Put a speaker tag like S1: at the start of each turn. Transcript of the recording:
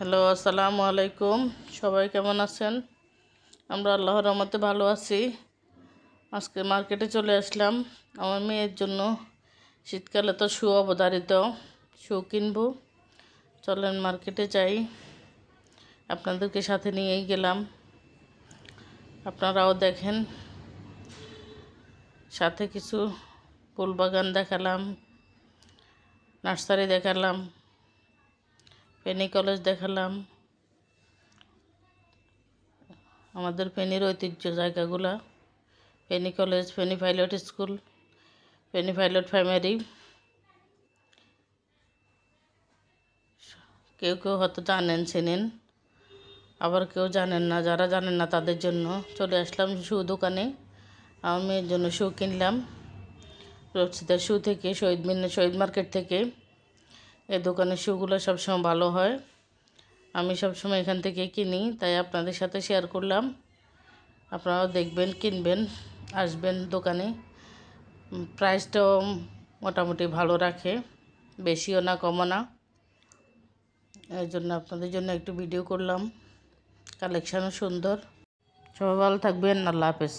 S1: Hello, আসসালামু আলাইকুম। সবাই কেমন আছেন? আমরা আল্লাহর রহমতে ভালো আছি। আজকে মার্কেটে চলে আসলাম আমার মেয়ের জন্য। শীতকালে তো শু অবধারিত, শু কিনবো। চলেন মার্কেটে যাই, আপনাদেরকে সাথে নিয়েই গেলাম, আপনারাও দেখেন। সাথে কিছু ফুল বাগান দেখালাম, নার্সারি দেখালাম, ফেনী কলেজ দেখালাম, আমাদের ফেনীর ঐতিহ্য জায়গাগুলা, Feni college, Feni pilot school, Feni pilot primary. কেউ কেউ হয়তো জানেন, চেনেন, আবার কেউ জানেন না। যারা জানেন না তাদের জন্য চলে আসলাম শু দোকানে। আমার মেয়ের জন্য শু কিনলাম রচিতা শু থেকে, শহীদ মার্কেট থেকে। এই দোকানের শুগুলো সবসময় ভালো হয়, আমি সবসময় এখান থেকে কিনি, তাই আপনাদের সাথে শেয়ার করলাম। আপনারাও দেখবেন, কিনবেন, আসবেন দোকানে। প্রাইসটাও মোটামুটি ভালো রাখে, বেশিও না কমও না। এই জন্য আপনাদের জন্য একটু ভিডিও করলাম। কালেকশানও সুন্দর। সবাই ভালো থাকবেন। আল্লাহ হাফেজ।